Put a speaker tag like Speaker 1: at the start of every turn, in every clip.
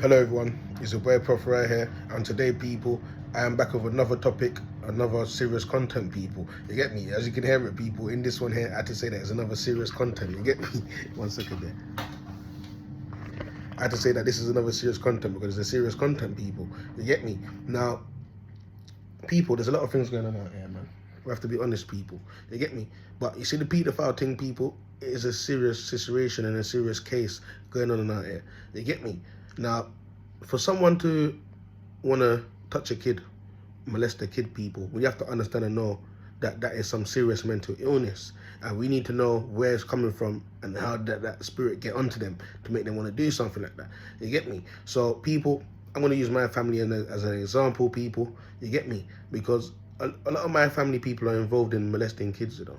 Speaker 1: Hello everyone, it's your boy Proph Rye here, and today people, I am back with another topic, another serious content people. You get me? As you can hear it people, in this one here, I had to say that it's another serious content, you get me? 1 second there. I had to say that this is another serious content because it's a serious content people, you get me? Now, people, there's a lot of things going on out here, man. We have to be honest people, you get me? But you see the paedophile thing people, it is a serious situation and a serious case going on out here, you get me? Now, for someone to want to touch a kid, molest a kid, people, we have to understand and know that that is some serious mental illness. And we need to know where it's coming from and how that spirit get onto them to make them want to do something like that. You get me? So, people, I'm going to use my family as an example, people. You get me? Because a lot of my family people are involved in molesting kids, you know.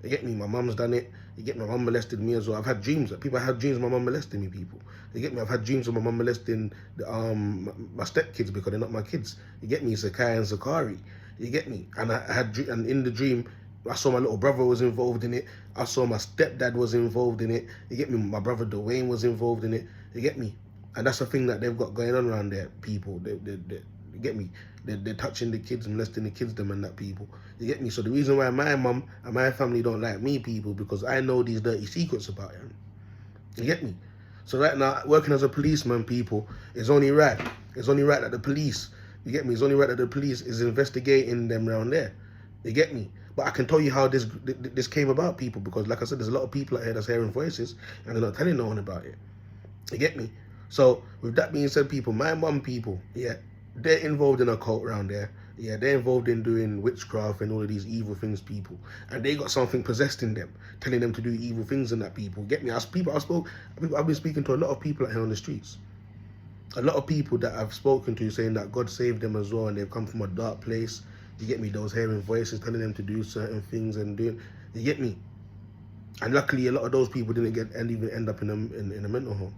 Speaker 1: You get me? My mum's done it. You get me? My mum molested me as well. I've had dreams. People have dreams of my mum molesting me, people. You get me? I've had dreams of my mum molesting my stepkids because they're not my kids. You get me? Sakai and Zakari. You get me? And and in the dream, I saw my little brother was involved in it. I saw my stepdad was involved in it. You get me? My brother Dwayne was involved in it. You get me? And that's the thing that they've got going on around there, people. You get me? They're touching the kids, molesting the kids, them and that, people. You get me? So the reason why my mum and my family don't like me, people, because I know these dirty secrets about him. You get me? So right now, working as a policeman, people, it's only right. It's only right that the police, you get me? It's only right that the police is investigating them around there. You get me? But I can tell you how this came about, people, because like I said, there's a lot of people out here that's hearing voices and they're not telling no one about it. You get me? So with that being said, people, my mum, people, yeah, they're involved in a cult around there. Yeah, they're involved in doing witchcraft and all of these evil things, people. And they got something possessed in them, telling them to do evil things and that, people. Get me? I've been speaking to a lot of people out here on the streets. A lot of people that I've spoken to saying that God saved them as well and they've come from a dark place. You get me? Those hearing voices telling them to do certain things and doing, you get me? And luckily, a lot of those people didn't even end up in a mental home.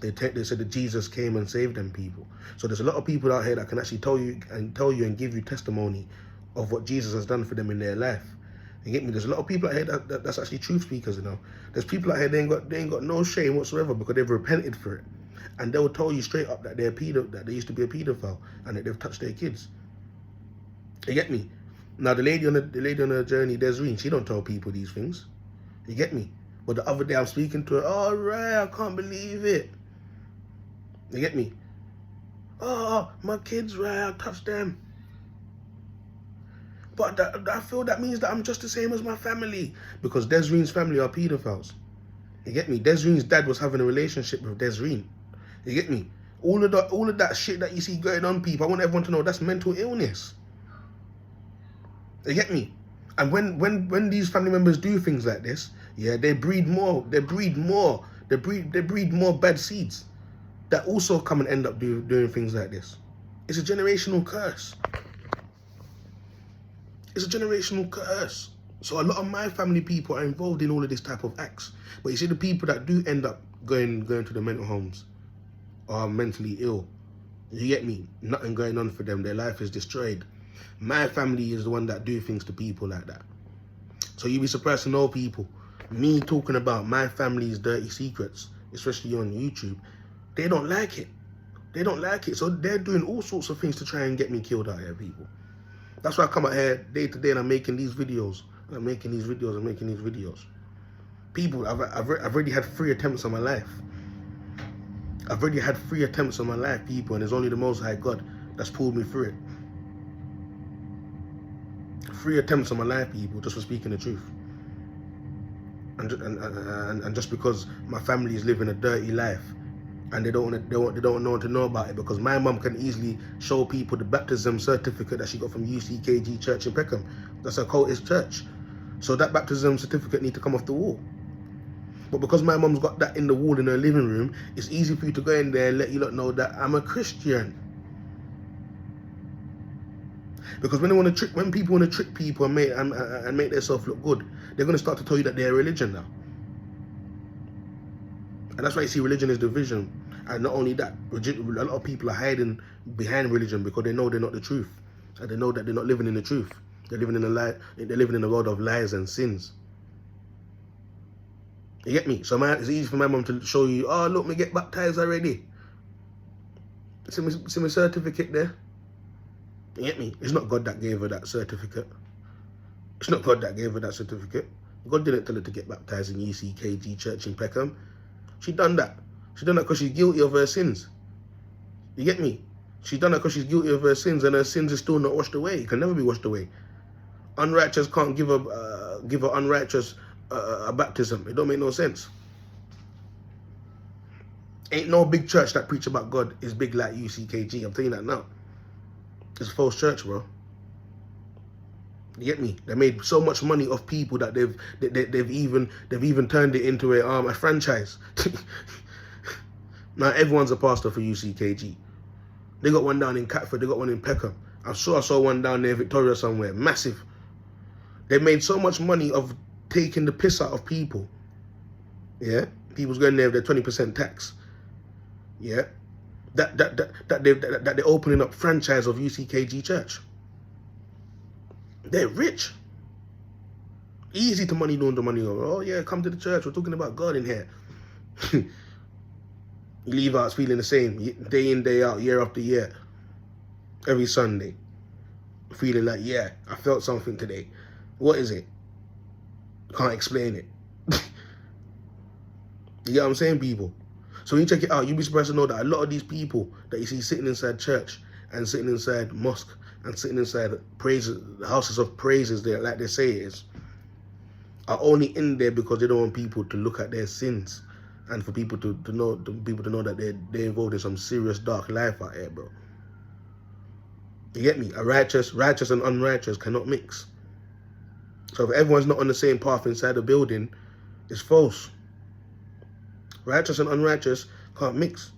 Speaker 1: They said that Jesus came and saved them, people. So there's a lot of people out here that can actually tell you and give you testimony of what Jesus has done for them in their life. You get me? There's a lot of people out here that's actually truth speakers, you know. There's people out here they ain't got no shame whatsoever because they've repented for it, and they'll tell you straight up that that they used to be a paedophile and that they've touched their kids. You get me? Now the lady on the journey, Desiree, she don't tell people these things. You get me? But the other day I'm speaking to her. Oh, right, I can't believe it. You get me? Oh, my kids, right, I touched them. But I feel that means that I'm just the same as my family. Because Desrene's family are paedophiles. You get me? Desrene's dad was having a relationship with Desrene. You get me? All of that shit that you see going on, people, I want everyone to know that's mental illness. You get me? And when these family members do things like this, yeah, they breed more bad seeds that also come and end up doing things like this. It's a generational curse. It's a generational curse. So a lot of my family people are involved in all of this type of acts. But you see the people that do end up going to the mental homes are mentally ill. You get me? Nothing going on for them. Their life is destroyed. My family is the one that do things to people like that. So you'd be surprised to know, people, me talking about my family's dirty secrets, especially on YouTube, they don't like it. They don't like it. So they're doing all sorts of things to try and get me killed out here, people. That's why I come out here day to day and I'm making these videos. People, I've already had 3 attempts on my life. I've already had 3 attempts on my life, people, and it's only the Most High God that's pulled me through it. 3 attempts on my life, people, just for speaking the truth. And just because my family is living a dirty life and they don't want to know about it, because my mum can easily show people the baptism certificate that she got from UCKG Church in Peckham. That's a cultist church. So that baptism certificate need to come off the wall. But because my mum's got that in the wall in her living room, it's easy for you to go in there and let you lot know that I'm a Christian. Because when people want to trick people and make themselves look good, they're going to start to tell you that they're a religion now. And that's why you see religion is division. And not only that, a lot of people are hiding behind religion because they know they're not the truth. And they know that they're not living in the truth. They're living in a lie. They're living in a world of lies and sins. You get me? So it's easy for my mum to show you, oh, look, me get baptized already. see my certificate there? You get me? It's not God that gave her that certificate. It's not God that gave her that certificate. God didn't tell her to get baptized in UCKG Church in Peckham. She done that. She done that because she's guilty of her sins. You get me? She done that because she's guilty of her sins, and her sins are still not washed away. It can never be washed away. Unrighteous can't give a unrighteous a baptism. It don't make no sense. Ain't no big church that preach about God is big like UCKG. I'm telling you that now. It's a false church, bro. You get me? They made so much money off people that they've even turned it into a franchise. Now everyone's a pastor for UCKG. They got one down in Catford. They got one in Peckham. I'm sure I saw one down near Victoria somewhere. Massive. They made so much money of taking the piss out of people. Yeah, people's going there with their 20% tax. Yeah, that they're opening up franchise of UCKG Church. They're rich. Easy to money launder money over. Oh yeah, come to the church. We're talking about God in here. You leave out feeling the same day in, day out, year after year. Every Sunday. Feeling like, yeah, I felt something today. What is it? Can't explain it. You get what I'm saying, people? So when you check it out, you'll be surprised to know that a lot of these people that you see sitting inside church and sitting inside mosque and sitting inside praises, houses of praises, there, like they say it is, are only in there because they don't want people to look at their sins and for people to know that they're involved in some serious dark life out here, bro. You get me? A righteous and unrighteous cannot mix. So if everyone's not on the same path inside the building, it's false. Righteous and unrighteous can't mix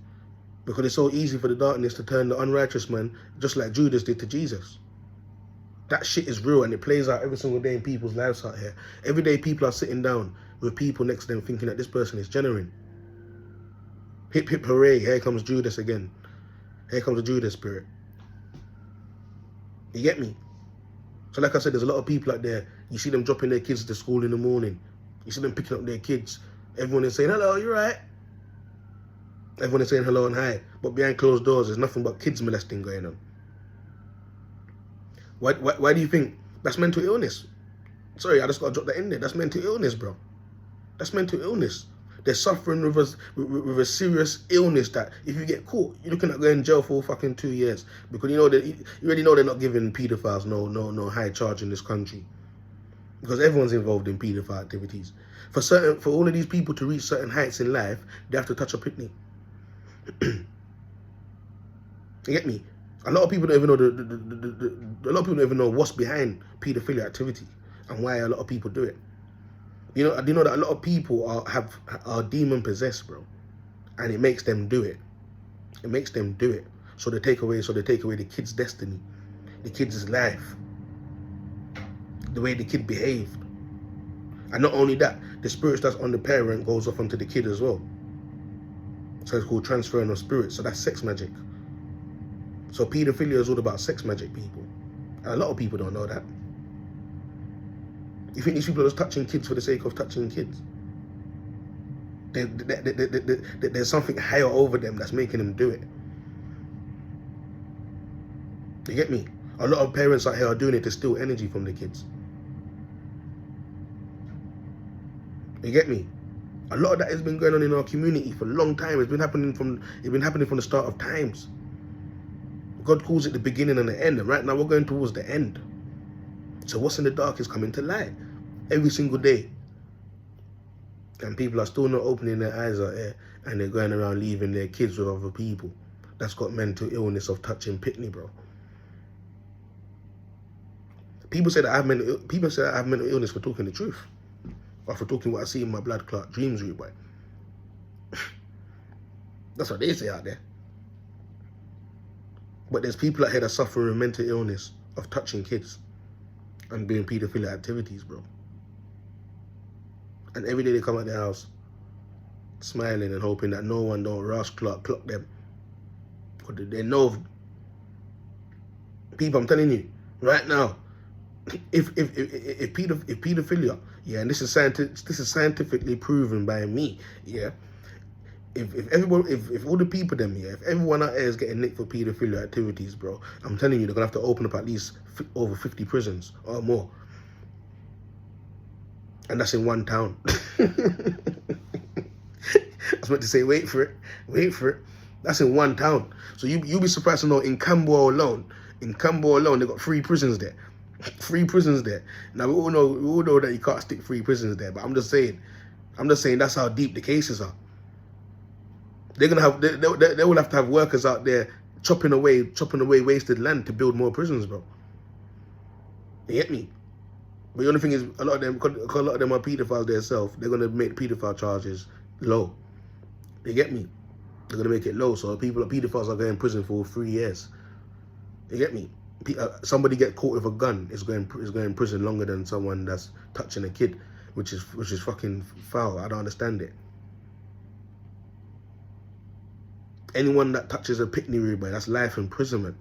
Speaker 1: because it's so easy for the darkness to turn the unrighteous man just like Judas did to Jesus. That shit is real and it plays out every single day in people's lives out here. Every day people are sitting down with people next to them thinking that this person is genuine. Hip hip hooray, here comes Judas again. Here comes the Judas spirit. You get me? So like I said, there's a lot of people out there, you see them dropping their kids to school in the morning. You see them picking up their kids. Everyone is saying, hello, you're right. Everyone is saying hello and hi. But behind closed doors, there's nothing but kids molesting going on. Why do you think that's mental illness? Sorry, I just got to drop that in there. That's mental illness, bro. That's mental illness. They're suffering with a serious illness that if you get caught, you're looking at going in jail for fucking 2 years. Because you already know they're not giving pedophiles no high charge in this country. Because everyone's involved in pedophile activities. For all of these people to reach certain heights in life, they have to touch a pitney. You get me? A lot of people don't even know a lot of people don't even know what's behind pedophilia activity and why a lot of people do it. You know that a lot of people are demon possessed, bro, and it makes them do it. It makes them do it. So they take away the kid's destiny, the kid's life, the way the kid behaved. And not only that, the spirits that's on the parent goes off onto the kid as well. So it's called transferring of spirits. So that's sex magic. So pedophilia is all about sex magic, people. And a lot of people don't know that. You think these people are just touching kids for the sake of touching kids? There's something higher over them that's making them do it. You get me? A lot of parents out here are doing it to steal energy from the kids. You get me? A lot of that has been going on in our community for a long time. It's been happening from the start of times. God calls it the beginning and the end, and right now we're going towards the end. So what's in the dark is coming to light every single day. And people are still not opening their eyes out here, and they're going around leaving their kids with other people that's got mental illness of touching pitney, bro. People say that I have mental illness for talking the truth. Or for talking what I see in my blood clot dreams, really, boy. That's what they say out there. But there's people out here that suffer with mental illness of touching kids and doing paedophilic activities, bro. And every day they come out their house smiling and hoping that no one don't clock them. Because they know. People, I'm telling you, right now, if pedophilia, yeah, and this is scientifically proven by me, yeah. if all the people them here, if everyone out there is getting nicked for paedophilia activities, bro, I'm telling you, they're gonna have to open up at least over 50 prisons or more, and that's in one town. I was meant to say, wait for it. That's in one town. So you'll be surprised to know in Cambo alone, they got 3 prisons there. 3 prisons there. Now we all know that you can't stick 3 prisons there, but I'm just saying that's how deep the cases are. They're gonna have they will have to have workers out there chopping away wasted land to build more prisons, bro. You get me? But the only thing is, a lot of them are pedophiles themselves. They're gonna make pedophile charges low. You get me? They're gonna make it low, so pedophiles are going in prison for 3 years. You get me? Somebody get caught with a gun is going in prison longer than someone that's touching a kid, which is fucking foul. I don't understand it. Anyone that touches a picnic boy, that's life imprisonment.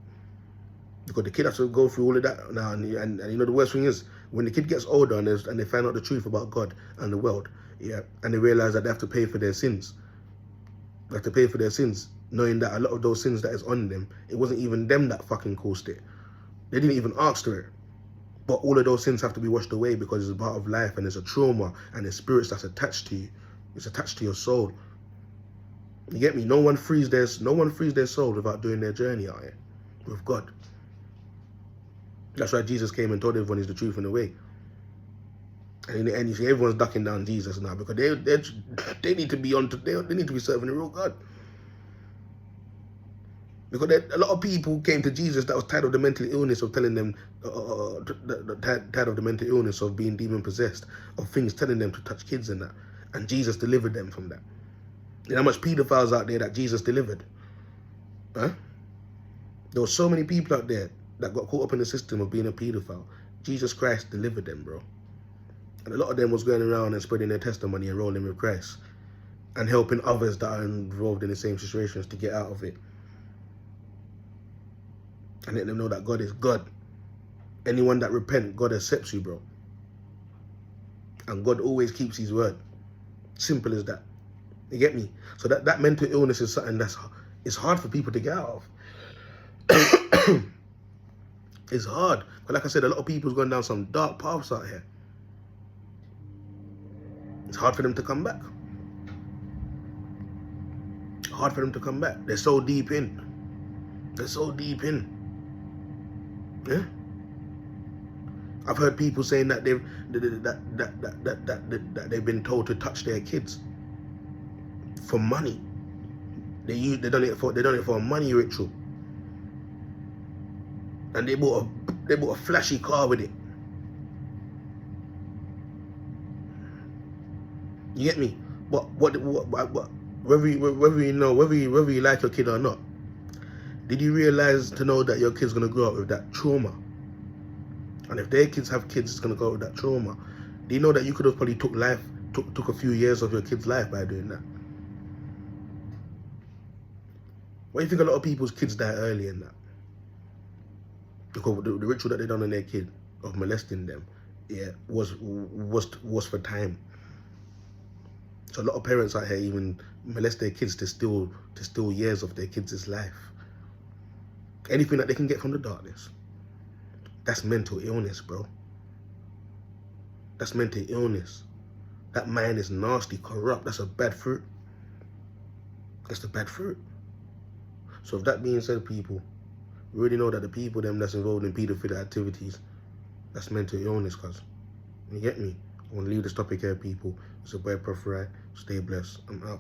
Speaker 1: Because the kid has to go through all of that now, and you know the worst thing is when the kid gets older and they find out the truth about God and the world, yeah, and they realize that they have to pay for their sins. They have to pay for their sins, knowing that a lot of those sins that is on them, it wasn't even them that fucking caused it. They didn't even ask for it. But all of those sins have to be washed away because it's a part of life and it's a trauma and it's spirits that's attached to you. It's attached to your soul. You get me? No one frees their soul without doing their journey out here with God. That's why Jesus came and told everyone he's the truth and the way. And in the end, you see everyone's ducking down Jesus now because they need to be they need to be serving the real God. Because a lot of people came to Jesus that was tired of the mental illness of telling them, tired of the mental illness of being demon possessed, of things telling them to touch kids and that. And Jesus delivered them from that. You know how much pedophiles out there that Jesus delivered? Huh? There were so many people out there that got caught up in the system of being a pedophile. Jesus Christ delivered them, bro. And a lot of them was going around and spreading their testimony and rolling with Christ and helping others that are involved in the same situations to get out of it. And let them know that God is God. Anyone that repents, God accepts you, bro. And God always keeps his word. Simple as that. You get me? So that mental illness is something it's hard for people to get out of. It's hard. But like I said, a lot of people's going down some dark paths out here. It's hard for them to come back. Hard for them to come back. They're so deep in. Yeah? I've heard people saying that they've been told to touch their kids for money. They done it for a money ritual, and they bought a flashy car with it. You get me? But whether you like your kid or not, did you realize to know that your kid's gonna grow up with that trauma? And if their kids have kids, it's gonna go with that trauma. Do you know that you could have probably took a few years of your kid's life by doing that? Why do you think a lot of people's kids die early in that? Because the ritual that they done on their kid of molesting them, yeah, was for time. So a lot of parents out here even molest their kids to steal years of their kids' life. Anything that they can get from the darkness. That's mental illness, bro. That's mental illness. That mind is nasty, corrupt. That's a bad fruit. That's the bad fruit. So with that being said, people, we already know that the people that's involved in pedophilia activities, that's mental illness, cuz. You get me? I want to leave this topic here, people. It's your boy Proph Rye. Stay blessed. I'm out.